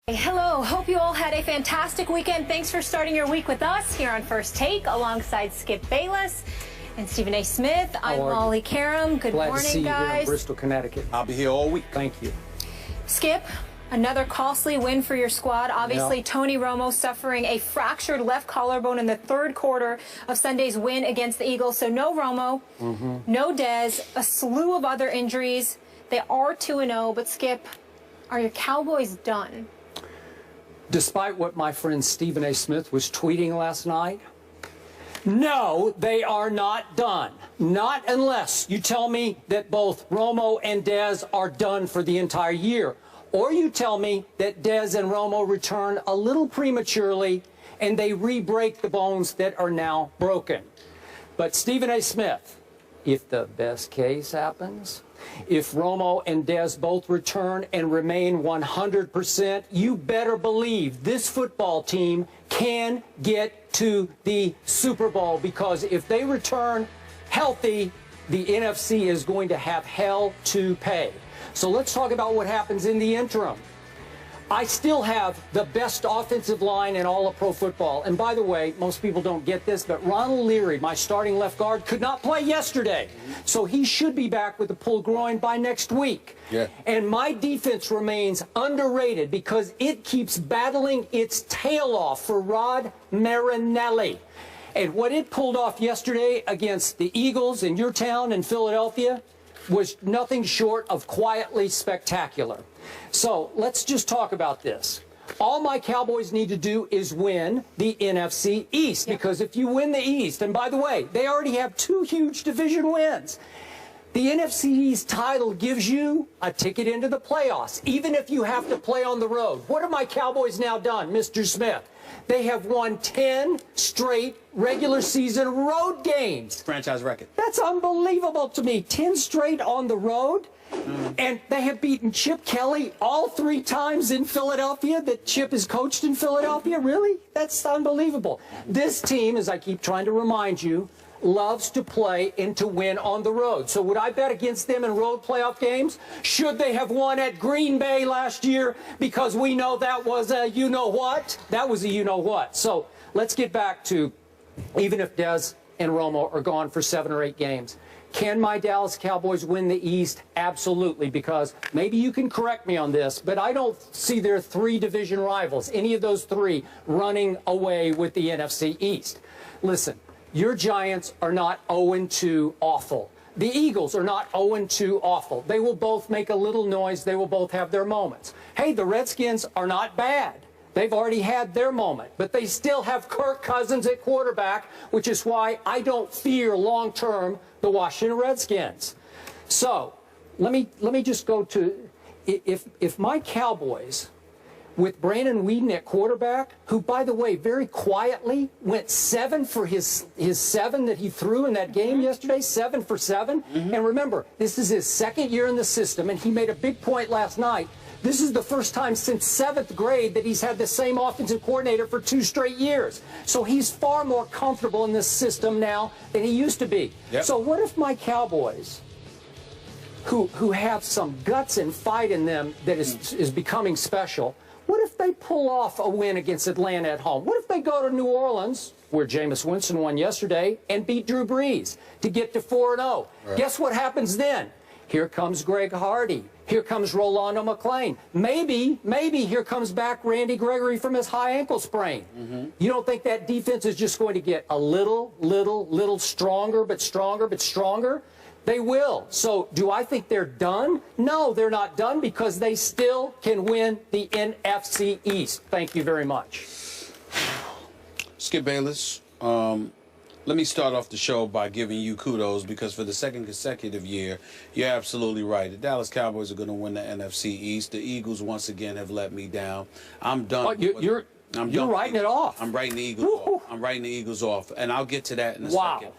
Hello, hope you all had a fantastic weekend. Thanks for starting your week with us here on First Take alongside Skip Bayless and Stephen A. Smith. I'm Molly Karam. Good morning, Glad to see you guys. here in Bristol, Connecticut. I'll be here all week. Thank you. Skip, another costly win for your squad. Obviously, Yep. Tony Romo suffering a fractured left collarbone in the third quarter of Sunday's win against the Eagles. So no Romo, no Dez, a slew of other injuries. They are 2-0, but Skip, are your Cowboys done? Despite what my friend Stephen A. Smith was tweeting last night, no, they are not done. Not unless you tell me that both Romo and Dez are done for the entire year. Or you tell me that Dez and Romo return a little prematurely and they re-break the bones that are now broken. But Stephen A. Smith, if the best case happens, if Romo and Dez both return and remain 100%, you better believe this football team can get to the Super Bowl, because if they return healthy, the NFC is going to have hell to pay. So let's talk about what happens in the interim. I still have the best offensive line in all of pro football. And by the way, most people don't get this, but Ronald Leary, my starting left guard, could not play yesterday. So he should be back with a pulled groin by next week. Yeah. And my defense remains underrated because it keeps battling its tail off for Rod Marinelli. And what it pulled off yesterday against the Eagles in your town in Philadelphia was nothing short of quietly spectacular. So let's just talk about this. All my Cowboys need to do is win the NFC East, because if you win the East, and by the way, they already have 2 huge division wins. The NFC East title gives you a ticket into the playoffs, even if you have to play on the road. What have my Cowboys now done, Mr. Smith? They have won 10 straight regular season road games. Franchise record. That's unbelievable to me. 10 straight on the road. And they have beaten Chip Kelly all 3 times in Philadelphia that Chip has coached in Philadelphia. Really? That's unbelievable. This team, as I keep trying to remind you, loves to play and to win on the road. So would I bet against them in road playoff games? Should they have won at Green Bay last year? Because we know that was a you-know-what. That was a you-know-what. So let's get back to, even if Dez and Romo are gone for 7 or 8 games, can my Dallas Cowboys win the East? Absolutely, because maybe you can correct me on this, but I don't see their 3 division rivals, any of those 3, running away with the NFC East. Listen, your Giants are not 0-2 awful. The Eagles are not 0-2 awful. They will both make a little noise. They will both have their moments. Hey, the Redskins are not bad. They've already had their moment, but they still have Kirk Cousins at quarterback, which is why I don't fear long-term the Washington Redskins. So let me just go to, if my Cowboys, with Brandon Weeden at quarterback, who, by the way, very quietly went 7 for his 7 that he threw in that game yesterday, 7 for 7. And remember, this is his 2nd year in the system, and he made a big point last night. This is the first time since 7th grade that he's had the same offensive coordinator for 2 straight years. So he's far more comfortable in this system now than he used to be. Yep. So what if my Cowboys, who have some guts and fight in them that is becoming special, what if they pull off a win against Atlanta at home? What if they go to New Orleans, where Jameis Winston won yesterday, and beat Drew Brees to get to 4-0? Right. Guess what happens then? Here comes Greg Hardy. Here comes Rolando McClain. Maybe here comes back Randy Gregory from his high ankle sprain. You don't think that defense is just going to get a little stronger, but stronger? They will. So do I think they're done? No, they're not done, because they still can win the NFC East. Thank you very much. Skip Bayless, let me start off the show by giving you kudos, because for the 2nd consecutive year, you're absolutely right. The Dallas Cowboys are going to win the NFC East. The Eagles, once again, have let me down. I'm done. Oh, you're writing it off. I'm writing the Eagles off. I'm writing the Eagles off, and I'll get to that in a second.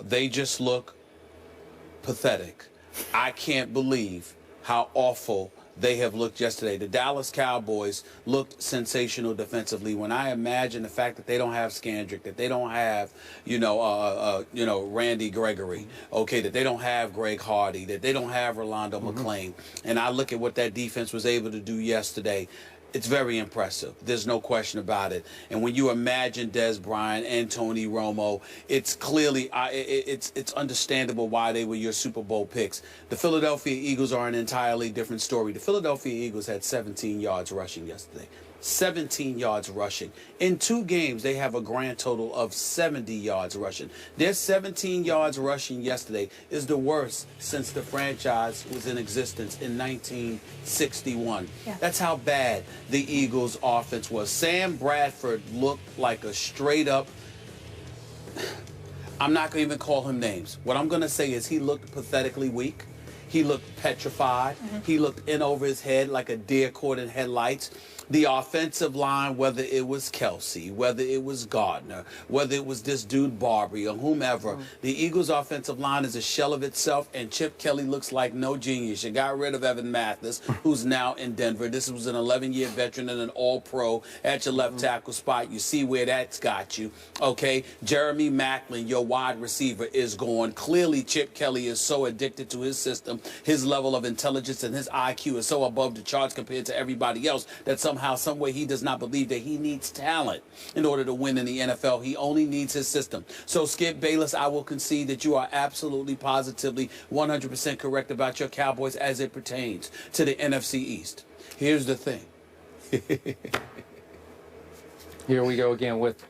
They just look pathetic. I can't believe how awful they have looked yesterday. The Dallas Cowboys looked sensational defensively. When I imagine the fact that they don't have Scandrick, that they don't have, Randy Gregory, okay, that they don't have Greg Hardy, that they don't have Rolando McClain, and I look at what that defense was able to do yesterday. It's very impressive. There's no question about it. And when you imagine Des Bryant and Tony Romo, it's clearly it's understandable why they were your Super Bowl picks. The Philadelphia Eagles are an entirely different story. The Philadelphia Eagles had 17 yards rushing yesterday. 17 yards rushing. In 2 games, they have a grand total of 70 yards rushing. Their 17 yards rushing yesterday is the worst since the franchise was in existence in 1961. Yeah. That's how bad the Eagles' offense was. Sam Bradford looked like a straight-up... I'm not going to even call him names. What I'm going to say is he looked pathetically weak. He looked petrified. He looked in over his head like a deer caught in headlights. The offensive line, whether it was Kelsey, whether it was Gardner, whether it was this dude Barbary or whomever, the Eagles' offensive line is a shell of itself, and Chip Kelly looks like no genius. You got rid of Evan Mathis, who's now in Denver. This was an 11-year veteran and an all-pro at your left tackle spot. You see where that's got you, okay? Jeremy Maclin, your wide receiver, is gone. Clearly, Chip Kelly is so addicted to his system. His level of intelligence and his IQ is so above the charts compared to everybody else that somehow, some way, he does not believe that he needs talent in order to win in the NFL. He only needs his system. So, Skip Bayless, I will concede that you are absolutely, positively, 100% correct about your Cowboys as it pertains to the NFC East. Here's the thing. Here we go again with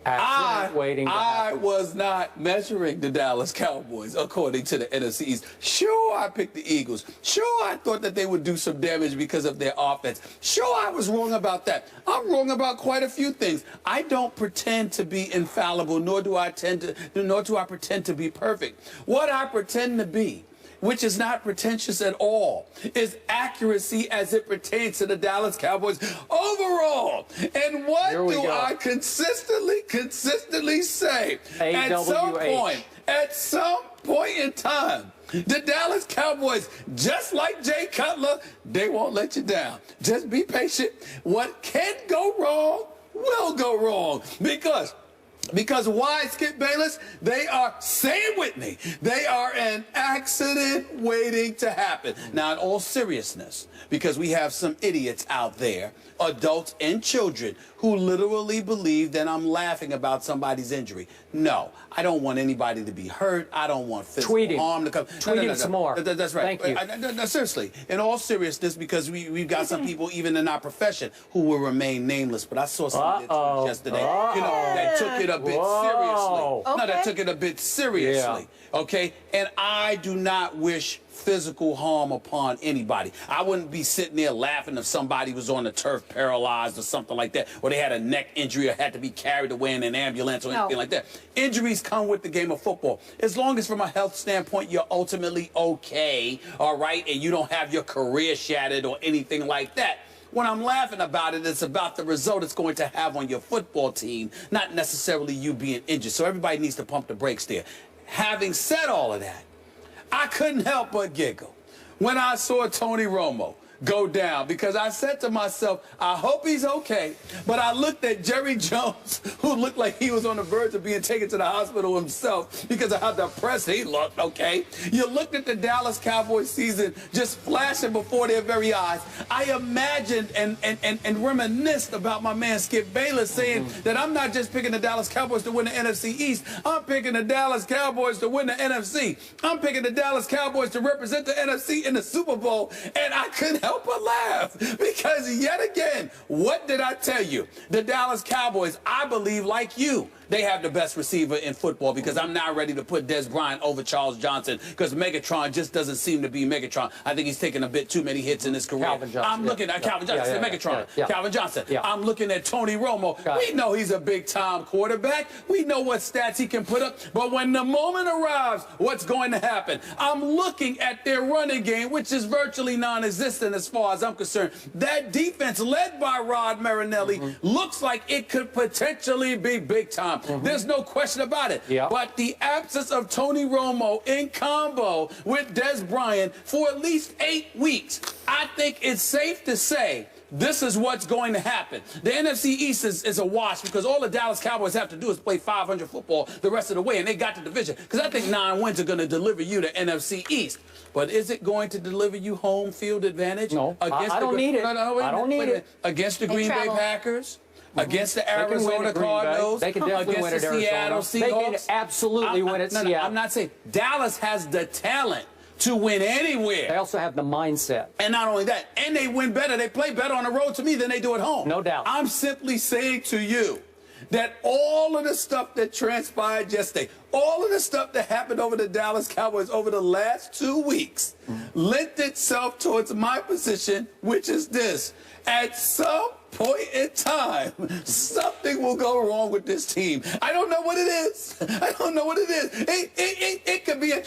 accident waiting to happen. I was not measuring the Dallas Cowboys according to the NFC East. Sure, I picked the Eagles. Sure, I thought that they would do some damage because of their offense. Sure, I was wrong about that. I'm wrong about quite a few things. I don't pretend to be infallible, nor do I pretend to be perfect. What I pretend to be, which is not pretentious at all, is accuracy as it pertains to the Dallas Cowboys overall. And what do I consistently say? At some point in time, the Dallas Cowboys, just like Jay Cutler, they won't let you down. Just be patient. What can go wrong will go wrong. Because why, Skip Bayless? They are, say it with me, they are an accident waiting to happen. Now, in all seriousness, because we have some idiots out there, adults and children, who literally believe that I'm laughing about somebody's injury. No, I don't want anybody to be hurt. I don't want physical harm to come. Tweet some more. That's right. Thank you. No, seriously, in all seriousness, because we've got some people, even in our profession, who will remain nameless. But I saw some tweets yesterday, that took it a bit seriously. Okay. No, that took it a bit seriously. Okay, and I do not wish physical harm upon anybody. I wouldn't be sitting there laughing if somebody was on the turf paralyzed or something like that, or they had a neck injury or had to be carried away in an ambulance or anything like that. Injuries come with the game of football. As long as from a health standpoint you're ultimately okay, all right, and you don't have your career shattered or anything like that. When I'm laughing about it, it's about the result it's going to have on your football team, not necessarily you being injured. So everybody needs to pump the brakes there. Having said all of that, I couldn't help but giggle when I saw Tony Romo go down, because I said to myself, I hope he's okay. But I looked at Jerry Jones, who looked like he was on the verge of being taken to the hospital himself because of how depressed he looked, okay? You looked at the Dallas Cowboys season just flashing before their very eyes. I imagined and reminisced about my man Skip Bayless saying that I'm not just picking the Dallas Cowboys to win the NFC East. I'm picking the Dallas Cowboys to win the NFC. I'm picking the Dallas Cowboys to represent the NFC in the Super Bowl. And I couldn't help but laugh, because yet again, what did I tell you? The Dallas Cowboys, I believe, like you, they have the best receiver in football, because I'm not ready to put Des Bryant over Charles Johnson, because Megatron just doesn't seem to be Megatron. I think he's taken a bit too many hits in his career. Calvin Johnson. I'm looking at Calvin Johnson, Megatron. Calvin Johnson. I'm looking at Tony Romo. We know he's a big-time quarterback. We know what stats he can put up. But when the moment arrives, what's going to happen? I'm looking at their running game, which is virtually non-existent as far as I'm concerned. That defense, led by Rod Marinelli, looks like it could potentially be big time. There's no question about it. But the absence of Tony Romo in combo with Des Bryant for at least 8 weeks, I think it's safe to say this is what's going to happen. The NFC East is a wash because all the Dallas Cowboys have to do is play 500 football the rest of the way, and they got the division. Because I think 9 wins are going to deliver you the NFC East. But is it going to deliver you home field advantage? No, I don't need it. I don't need it. Against the Green Bay Packers? Against the Arizona Cardinals, they can definitely win against at the Seattle Arizona. Seahawks. They can absolutely win at Seattle. I'm not saying Dallas has the talent to win anywhere. They also have the mindset. And not only that, and they win better. They play better on the road to me than they do at home. No doubt. I'm simply saying to you that all of the stuff that transpired yesterday, all of the stuff that happened over the Dallas Cowboys over the last 2 weeks, lent itself towards my position, which is this. At some point in time, something will go wrong with this team. I don't know what it is. I don't know what it is. It could be a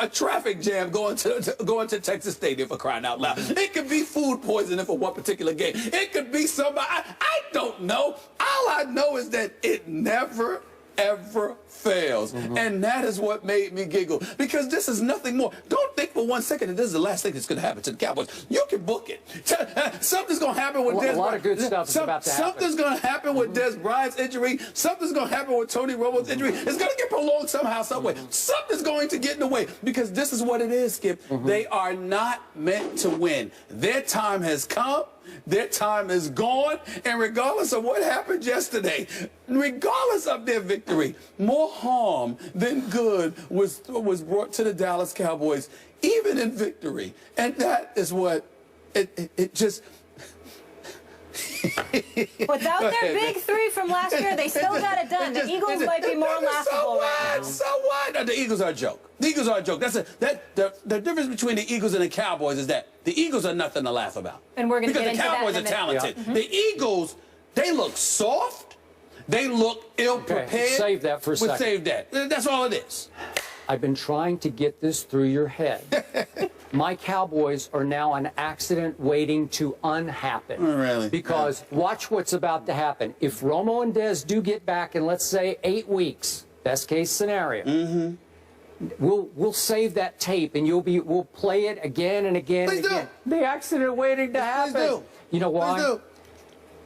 traffic jam going to Texas Stadium, for crying out loud. It could be food poisoning for one particular game. It could be somebody. I don't know. All I know is that it never ever fails. And that is what made me giggle, because this is nothing more. Don't think for 1 second that this is the last thing that's going to happen to the Cowboys. You can book it. Something's going to happen with Dez Bryant. A lot of good stuff is about to happen. Something's going to happen with Dez Bryant's injury. Something's going to happen with Tony Romo's injury. It's going to get prolonged somehow, some way. Something's going to get in the way, because this is what it is, Skip. They are not meant to win. Their time has come. Their time is gone, and regardless of what happened yesterday, regardless of their victory, more harm than good was brought to the Dallas Cowboys, even in victory. And that is what it just... Without their big 3 from last year, they still got it done. The Eagles might be more laughable right now. So what? No, the Eagles are a joke. The Eagles are a joke. The difference between the Eagles and the Cowboys is that the Eagles are nothing to laugh about. And we're going to get into that in a minute. Because the Cowboys are talented. The Eagles, they look soft. They look ill-prepared. Okay, save that for a second. Save that. That's all it is. I've been trying to get this through your head. My Cowboys are now an accident waiting to unhappen. Oh, really? Because watch what's about to happen. If Romo and Dez do get back in, let's say, 8 weeks, best case scenario, we'll save that tape and we'll play it again and again Please and again. do. The accident waiting to happen. Please do. You know why? Please do.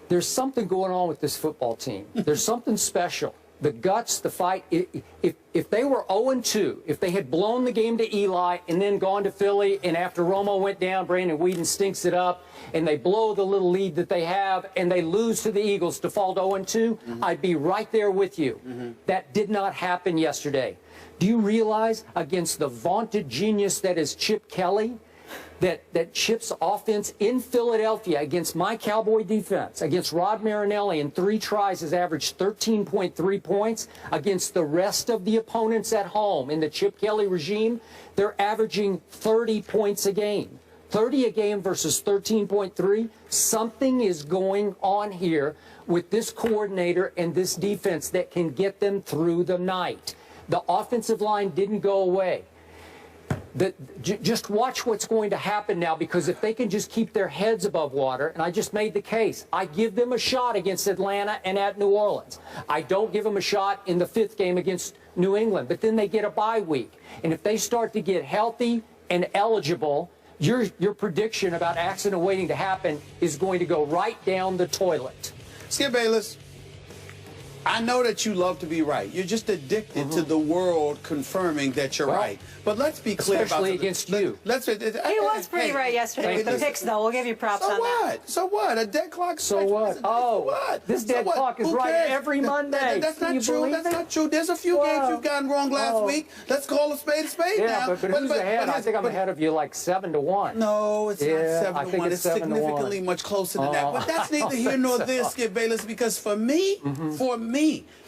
There's something going on with this football team. There's something special. The guts, the fight. If they were 0-2, if they had blown the game to Eli and then gone to Philly, and after Romo went down, Brandon Weeden stinks it up, and they blow the little lead that they have, and they lose to the Eagles to fall to 0-2, I'd be right there with you. That did not happen yesterday. Do you realize, against the vaunted genius that is Chip Kelly, that Chip's offense in Philadelphia against my Cowboy defense, against Rod Marinelli in 3 tries, has averaged 13.3 points. Against the rest of the opponents at home in the Chip Kelly regime, they're averaging 30 points a game. 30 a game versus 13.3. Something is going on here with this coordinator and this defense that can get them through the night. The offensive line didn't go away. Just watch what's going to happen now, because if they can just keep their heads above water, and I just made the case, I give them a shot against Atlanta and at New Orleans. I don't give them a shot in the 5th game against New England, but then they get a bye week. And if they start to get healthy and eligible, your prediction about accident waiting to happen is going to go right down the toilet. Skip Bayless, I know that you love to be right. You're just addicted to the world confirming that you're right. But let's be clear about especially against you. He was pretty right yesterday with the picks, though. We'll give you props on that. So what? A dead clock. So what? Oh, this dead clock is right every Monday. That's not true. That's not true. There's a few games you've gotten wrong last week. Let's call a spade now. Yeah, but who's ahead? I think I'm ahead of you like 7-1. No, it's not 7-1. It's significantly much closer than that. But that's neither here nor there, Skip Bayless, because for me,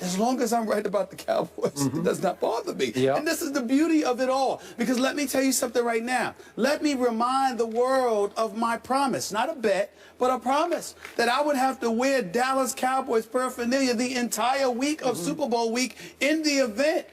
as long as I'm right about the Cowboys, it does not bother me. And this is the beauty of it all. Because let me tell you something right now. Let me remind the world of my promise. Not a bet, but a promise that I would have to wear Dallas Cowboys paraphernalia the entire week of Super Bowl week in the event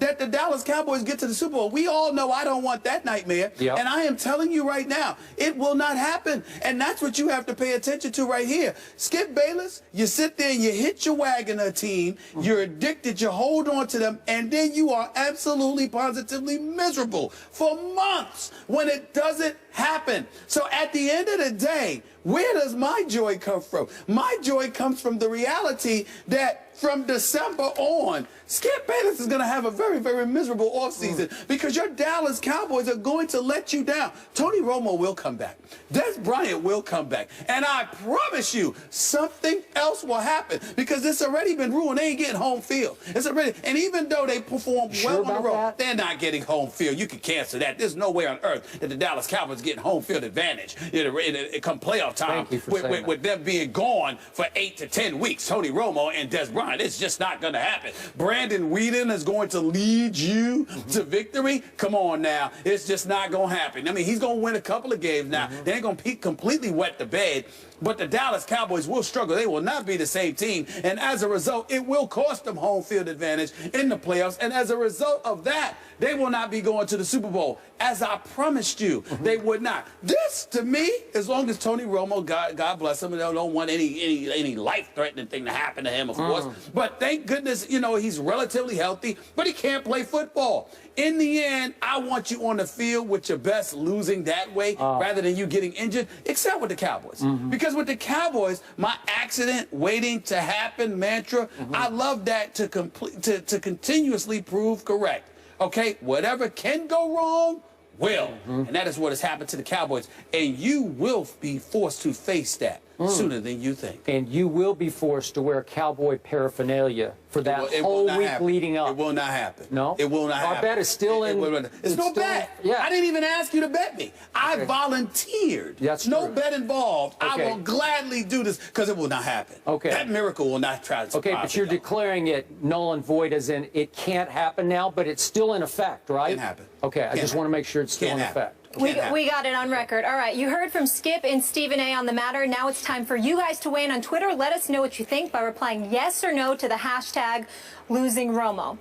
that the Dallas Cowboys get to the Super Bowl. We all know I don't want that nightmare. And I am telling you right now, it will not happen. And that's what you have to pay attention to right here. Skip Bayless, you sit there and you hit your Wagoner team. You're addicted. You hold on to them. And then you are absolutely, positively miserable for months when it doesn't happen. So at the end of the day, Where does my joy come from? My joy comes from the reality that from December on, Skip Bayless is going to have a very, very miserable offseason because your Dallas Cowboys are going to let you down. Tony Romo will come back. Des Bryant will come back. And I promise you, something else will happen because it's already been ruined. They ain't getting home field. It's already, and even though they perform well on the road, they're not getting home field. You can cancel that. There's no way on earth that the Dallas Cowboys getting home field advantage come playoff time with them being gone for 8 to 10 weeks. Tony Romo and Des Bryant. It's just not going to happen. Brandon Whedon is going to lead you to victory. Come on now. It's just not going to happen. I mean, he's going to win a couple of games now. They ain't going to completely wet the bed. But the Dallas Cowboys will struggle. They will not be the same team. And as a result, it will cost them home field advantage in the playoffs. And as a result of that, they will not be going to the Super Bowl. As I promised you, they would not. This, to me, as long as Tony Romo, God bless him, and I don't want any life-threatening thing to happen to him, of course. But thank goodness, you know, he's relatively healthy, but he can't play football. In the end, I want you on the field with your best losing that way rather than you getting injured, except with the Cowboys. Because with the Cowboys, my accident waiting to happen mantra, I love that to continuously prove correct. Okay, whatever can go wrong will. And that is what has happened to the Cowboys. And you will be forced to face that sooner than you think. And you will be forced to wear Cowboy paraphernalia for that whole week leading up. It will not happen. No? It will not happen. Our bet is still in. It's no bet. Yeah. I didn't even ask you to bet me. I volunteered. That's no true. bet involved. I will gladly do this because it will not happen. Okay. That miracle will not try to Okay, but you're declaring it null and void as in it can't happen now, but it's still in effect, right? It can happen. Okay, I just want to make sure it's still in effect. We got it on record. All right, you heard from Skip and Stephen A. on the matter. Now it's time for you guys to weigh in on Twitter. Let us know what you think by replying yes or no to the hashtag #LosingRomo.